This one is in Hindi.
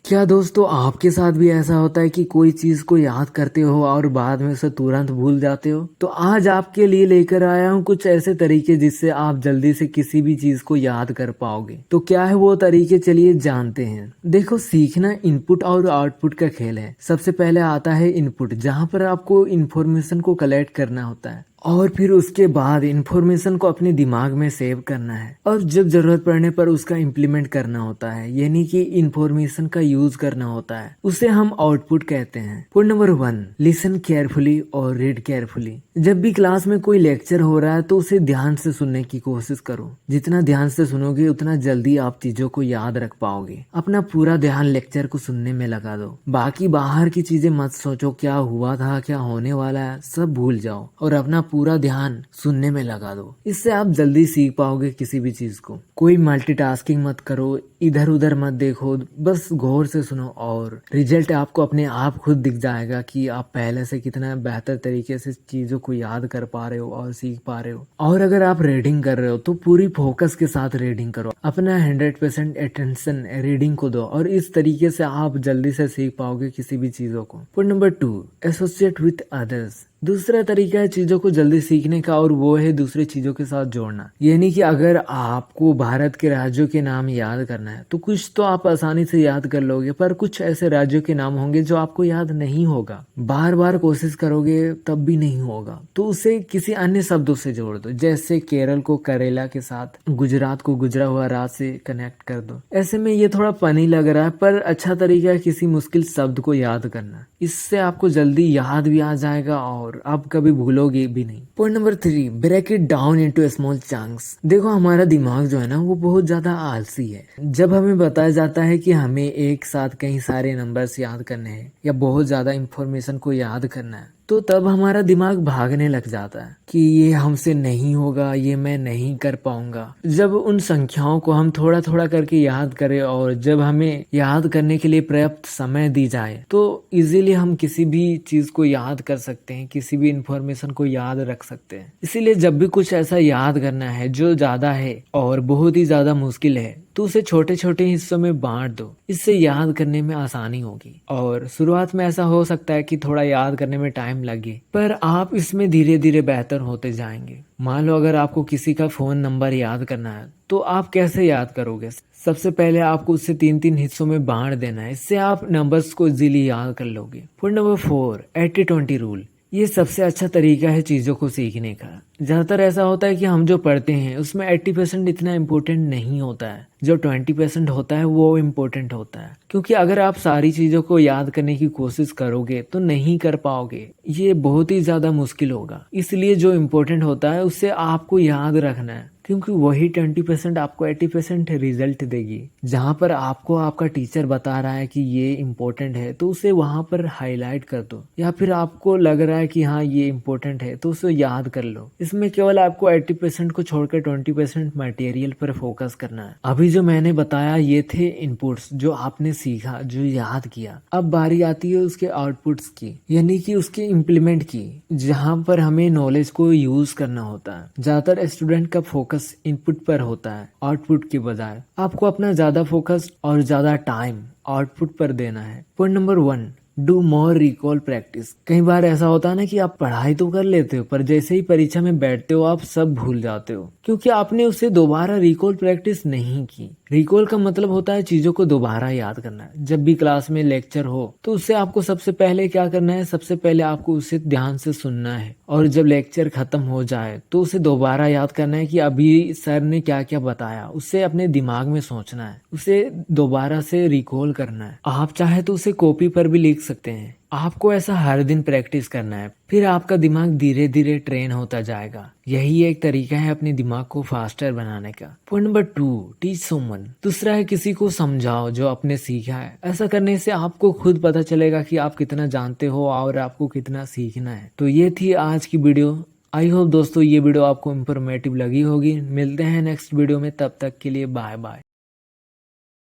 क्या दोस्तों आपके साथ भी ऐसा होता है कि कोई चीज को याद करते हो और बाद में उसे तुरंत भूल जाते हो? तो आज आपके लिए लेकर आया हूँ कुछ ऐसे तरीके जिससे आप जल्दी से किसी भी चीज को याद कर पाओगे। तो क्या है वो तरीके, चलिए जानते हैं। देखो, सीखना इनपुट और आउटपुट का खेल है। सबसे पहले आता है इनपुट, जहाँ पर आपको इन्फॉर्मेशन को कलेक्ट करना होता है और फिर उसके बाद इंफॉर्मेशन को अपने दिमाग में सेव करना है और जब जरूरत पड़ने पर उसका इम्प्लीमेंट करना होता है, यानी कि इंफॉर्मेशन का यूज करना होता है। उसे हम आउटपुट कहते हैं। पॉइंट नंबर 1, लिसन केयरफुली और रीड केयरफुली। जब भी क्लास में कोई लेक्चर हो रहा है तो उसे ध्यान से सुनने की कोशिश करो। जितना ध्यान से सुनोगे उतना जल्दी आप चीजों को याद रख पाओगे। अपना पूरा ध्यान लेक्चर को सुनने में लगा दो। बाकी बाहर की चीजें मत सोचो, क्या हुआ था, क्या होने वाला है, सब भूल जाओ और अपना पूरा ध्यान सुनने में लगा दो। इससे आप जल्दी सीख पाओगे किसी भी चीज को। कोई मल्टीटास्किंग मत करो, इधर उधर मत देखो, बस गौर से सुनो और रिजल्ट आपको अपने आप खुद दिख जाएगा कि आप पहले से कितना बेहतर तरीके से चीजों को याद कर पा रहे हो और सीख पा रहे हो। और अगर आप रीडिंग कर रहे हो तो पूरी फोकस के साथ रीडिंग करो। अपना 100% अटेंशन रीडिंग को दो और इस तरीके से आप जल्दी से सीख पाओगे किसी भी चीजों को। Point number 2, associate with others. दूसरा तरीका है चीजों को जल्दी सीखने का और वो है दूसरी चीजों के साथ जोड़ना। यानी कि अगर आपको भारत के राज्यों के नाम याद करना है तो कुछ तो आप आसानी से याद कर लोगे, पर कुछ ऐसे राज्यों के नाम होंगे जो आपको याद नहीं होगा। बार बार कोशिश करोगे तब भी नहीं होगा, तो उसे किसी अन्य शब्दों से जोड़ दो। जैसे केरल को करेला के साथ, गुजरात को गुजरा हुआ रात से कनेक्ट कर दो। ऐसे में ये थोड़ा फनी लग रहा है, पर अच्छा तरीका है किसी मुश्किल शब्द को याद करना। इससे आपको जल्दी याद भी आ जाएगा और आप कभी भूलोगे भी नहीं। Point number 3, break it down into small chunks. देखो, हमारा दिमाग जो है ना वो बहुत ज्यादा आलसी है। जब हमें बताया जाता है कि हमें एक साथ कई सारे नंबर्स याद करने हैं या बहुत ज्यादा इंफॉर्मेशन को याद करना है, तो तब हमारा दिमाग भागने लग जाता है कि ये हमसे नहीं होगा, ये मैं नहीं कर पाऊंगा। जब उन संख्याओं को हम थोड़ा थोड़ा करके याद करें और जब हमें याद करने के लिए पर्याप्त समय दी जाए तो इजीली हम किसी भी चीज को याद कर सकते हैं, किसी भी इंफॉर्मेशन को याद रख सकते हैं। इसीलिए जब भी कुछ ऐसा याद करना है जो ज्यादा है और बहुत ही ज्यादा मुश्किल है तो उसे छोटे छोटे हिस्सों में बांट दो। इससे याद करने में आसानी होगी। और शुरुआत में ऐसा हो सकता है कि थोड़ा याद करने में टाइम लगे, पर आप इसमें धीरे धीरे बेहतर होते जाएंगे। मान लो अगर आपको किसी का फोन नंबर याद करना है तो आप कैसे याद करोगे? सबसे पहले आपको उसे 3-3 हिस्सों में बांट देना है। इससे आप नंबर्स को इजीली याद कर लोगे। Point number 4, 80-20 rule. ये सबसे अच्छा तरीका है चीजों को सीखने का। ज्यादातर ऐसा होता है कि हम जो पढ़ते हैं उसमें 80% इतना इम्पोर्टेंट नहीं होता है, जो 20% होता है वो इम्पोर्टेंट होता है। क्योंकि अगर आप सारी चीजों को याद करने की कोशिश करोगे तो नहीं कर पाओगे, ये बहुत ही ज्यादा मुश्किल होगा। इसलिए जो इम्पोर्टेंट होता है उससे आपको याद रखना है, क्योंकि वही 20% आपको 80% रिजल्ट देगी। जहाँ पर आपको आपका टीचर बता रहा है कि ये इम्पोर्टेंट है तो उसे वहां पर हाईलाइट कर दो, या फिर आपको लग रहा है कि हाँ ये इम्पोर्टेंट है तो उसे याद कर लो। इसमें केवल आपको 80% को छोड़कर 20% मटेरियल पर फोकस करना है। अभी जो मैंने बताया ये थे इनपुट्स जो आपने सीखा, जो याद किया। अब बारी आती है उसके आउटपुट्स की, यानी कि उसके इम्प्लीमेंट की, जहाँ पर हमें नॉलेज को यूज करना होता है। ज्यादातर स्टूडेंट का फोकस इनपुट पर होता है आउटपुट की बजाय। आपको अपना ज्यादा फोकस और ज्यादा टाइम आउटपुट पर देना है। Point number 1, do more recall practice. कई बार ऐसा होता है ना कि आप पढ़ाई तो कर लेते हो पर जैसे ही परीक्षा में बैठते हो आप सब भूल जाते हो, क्योंकि आपने उसे दोबारा रिकॉल प्रैक्टिस नहीं की। रिकॉल का मतलब होता है चीजों को दोबारा याद करना। जब भी क्लास में लेक्चर हो तो उससे आपको सबसे पहले क्या करना है? सबसे पहले आपको उसे ध्यान से सुनना है और जब लेक्चर खत्म हो जाए तो उसे दोबारा याद करना है कि अभी सर ने क्या क्या बताया। उसे अपने दिमाग में सोचना है, उसे दोबारा से रिकॉल करना है। आप चाहे तो उसे कॉपी पर भी लिख सकते हैं। आपको ऐसा हर दिन प्रैक्टिस करना है, फिर आपका दिमाग धीरे धीरे ट्रेन होता जाएगा। यही एक तरीका है अपने दिमाग को फास्टर बनाने का। Point number 2, teach someone. दूसरा है किसी को समझाओ जो आपने सीखा है। ऐसा करने से आपको खुद पता चलेगा कि आप कितना जानते हो और आपको कितना सीखना है। तो ये थी आज की वीडियो। आई होप दोस्तों ये वीडियो आपको इंफॉर्मेटिव लगी होगी। मिलते हैं नेक्स्ट वीडियो में, तब तक के लिए बाय बाय।